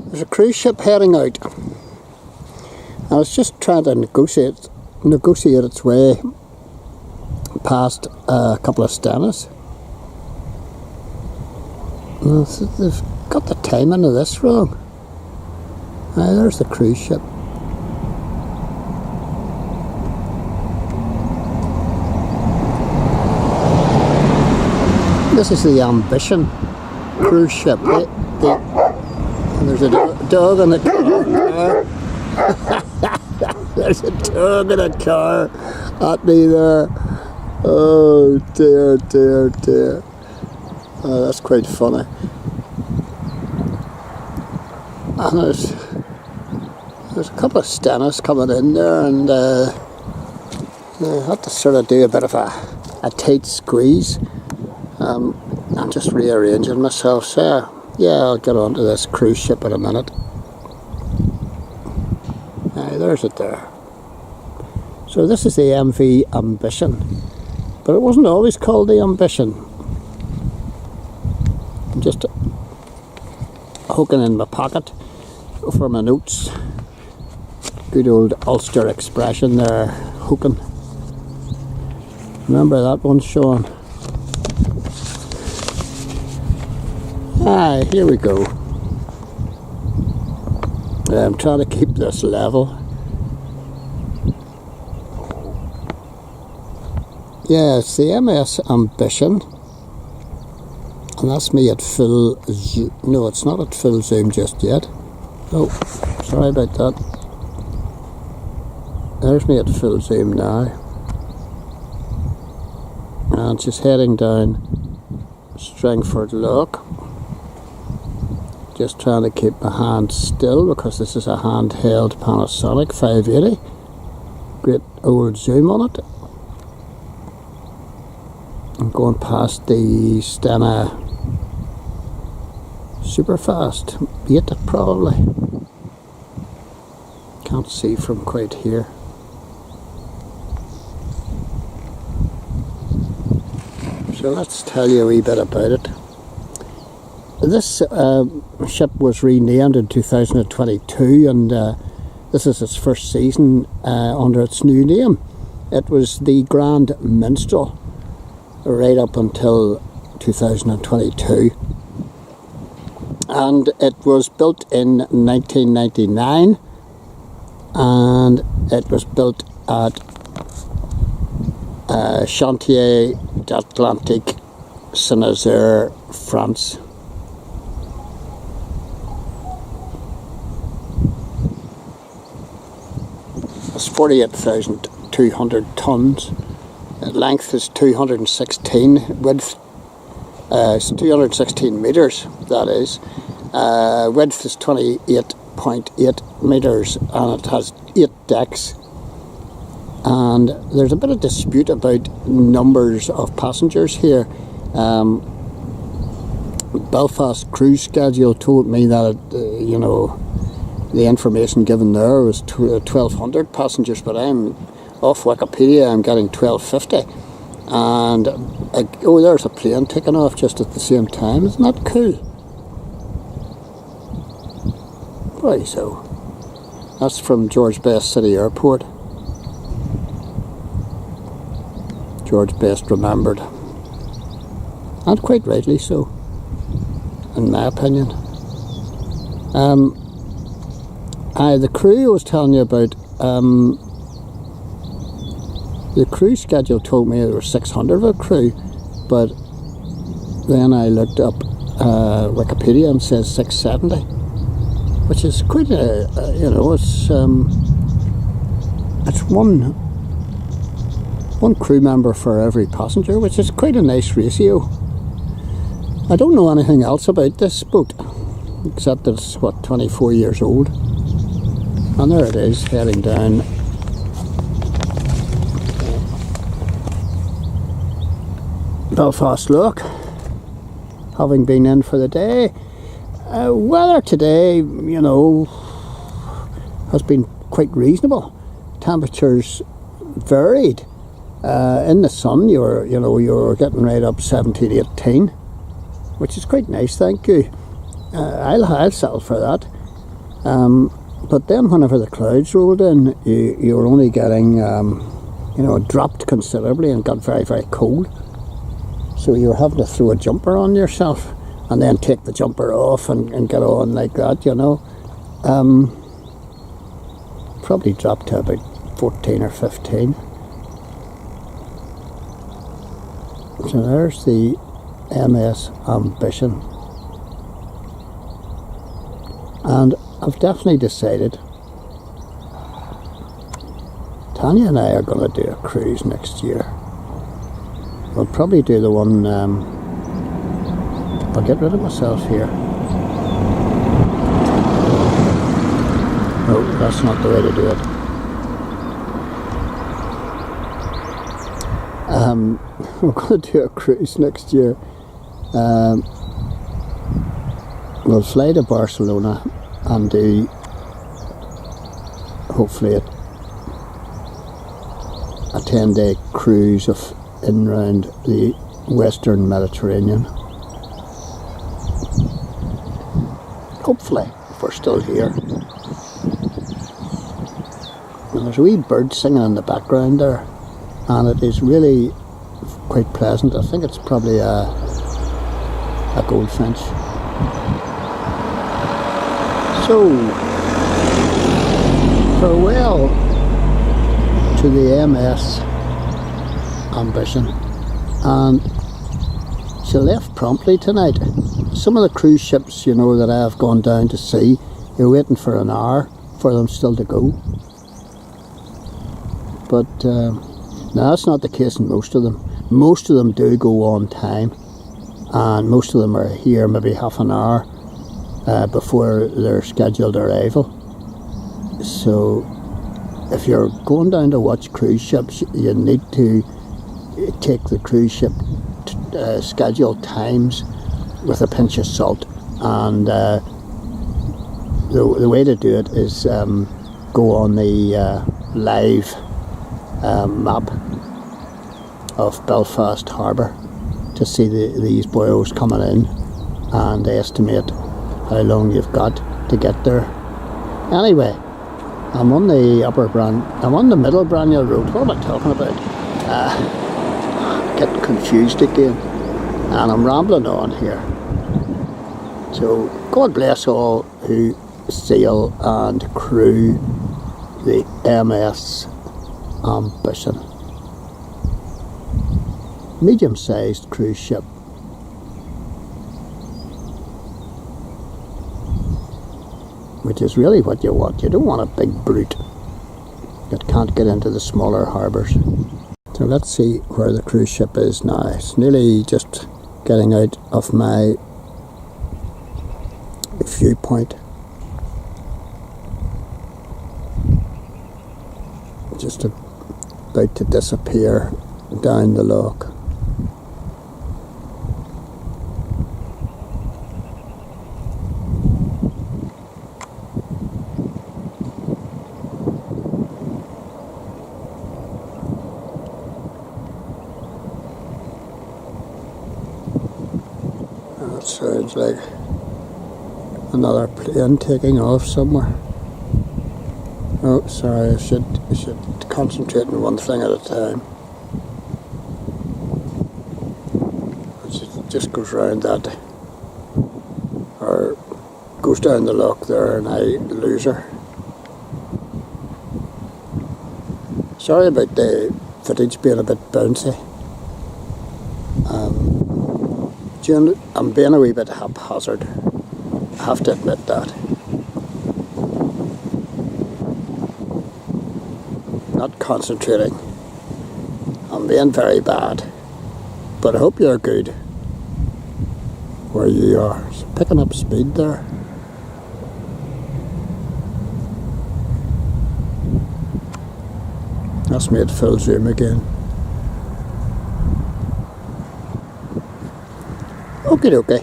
There's a cruise ship heading out. I was just trying to negotiate its way past a couple of stennis. They've got the timing of this wrong. Aye, there's the cruise ship. This is the Ambition cruise ship. And there's a dog in the car. There's a dog in a car at me there. Oh dear, dear, dear. Oh, that's quite funny. And there's a couple of stennis coming in there, and I had to sort of do a bit of a tight squeeze. I'm just rearranging myself, so yeah, I'll get onto this cruise ship in a minute. There's it there. So this is the MV Ambition, but it wasn't always called the Ambition. I'm just hooking in my pocket for my notes. Good old Ulster expression there, hooking. Remember that one, Sean? Aye, here we go. I'm trying to keep this level. Yeah, it's the MS Ambition. And that's me at full zoom. No, it's not at full zoom just yet. Oh, sorry about that. There's me at full zoom now. And she's heading down Strangford Lock. Just trying to keep my hand still because this is a handheld Panasonic 580. Great old zoom on it. I'm going past the Stena Superfast 8 probably. Can't see from quite here. So let's tell you a wee bit about it. This ship was renamed in 2022, and this is its first season under its new name. It was the Grand Minstrel right up until 2022, and it was built in 1999, and it was built at Chantiers d'Atlantique, Saint-Nazaire, France. It's 48,200 tons. Length is 216. Width is 216 metres, that is. Width is 28.8 metres, and it has 8 decks. And there's a bit of dispute about numbers of passengers here. Belfast cruise schedule told me that the information given there was 1,200 passengers, but I'm off Wikipedia. I'm getting 1,250, and oh, there's a plane taking off just at the same time. Isn't that cool? Right, so that's from George Best City Airport. George Best remembered, and quite rightly so, in my opinion. The crew I was telling you about, the crew schedule told me there were 600 of a crew, but then I looked up Wikipedia and it says 670, which is quite it's one crew member for every passenger, which is quite a nice ratio. I don't know anything else about this boat, except that it's, 24 years old. And there it is, heading down Belfast Lock, having been in for the day. Weather today, has been quite reasonable. Temperatures varied. In the sun, you're getting right up 17, 18, which is quite nice, thank you. I'll settle for that. But then whenever the clouds rolled in, you were only getting, it dropped considerably and got very, very cold. So you were having to throw a jumper on yourself and then take the jumper off and get on like that, Probably dropped to about 14 or 15. So there's the MS Ambition. And I've definitely decided Tanya and I are going to do a cruise next year. We'll probably do the one, I'll get rid of myself here. No, that's not the way to do it. We're going to do a cruise next year. We'll fly to Barcelona and do, hopefully, a 10-day cruise of in round the Western Mediterranean. Hopefully, if we're still here. And there's a wee bird singing in the background there, and it is really quite pleasant. I think it's probably a goldfinch. So, farewell to the MS Ambition, and she left promptly tonight. Some of the cruise ships, that I have gone down to see, you're waiting for an hour for them still to go. But now that's not the case in most of them. Most of them do go on time, and most of them are here maybe half an hour before their scheduled arrival. So if you're going down to watch cruise ships, you need to take the cruise ship scheduled times with a pinch of salt, and the way to do it is go on the live map of Belfast harbour to see these boys coming in and estimate how long you've got to get there. Anyway, I'm on the middle Braniel Road. What am I talking about? Getting confused again, and I'm rambling on here. So God bless all who sail and crew the MS Ambition, medium-sized cruise ship. Which is really what you want. You don't want a big brute that can't get into the smaller harbours. So let's see where the cruise ship is now. It's nearly just getting out of my viewpoint. Just about to disappear down the loch. That sounds like another plane taking off somewhere. Oh, sorry, I should concentrate on one thing at a time. It just goes round that, or goes down the loch there, and I lose her. Sorry about the footage being a bit bouncy. I'm being a wee bit haphazard, I have to admit that. Not concentrating. I'm being very bad, but I hope you're good where you are. So picking up speed there. That's made full zoom again. Okie dokie.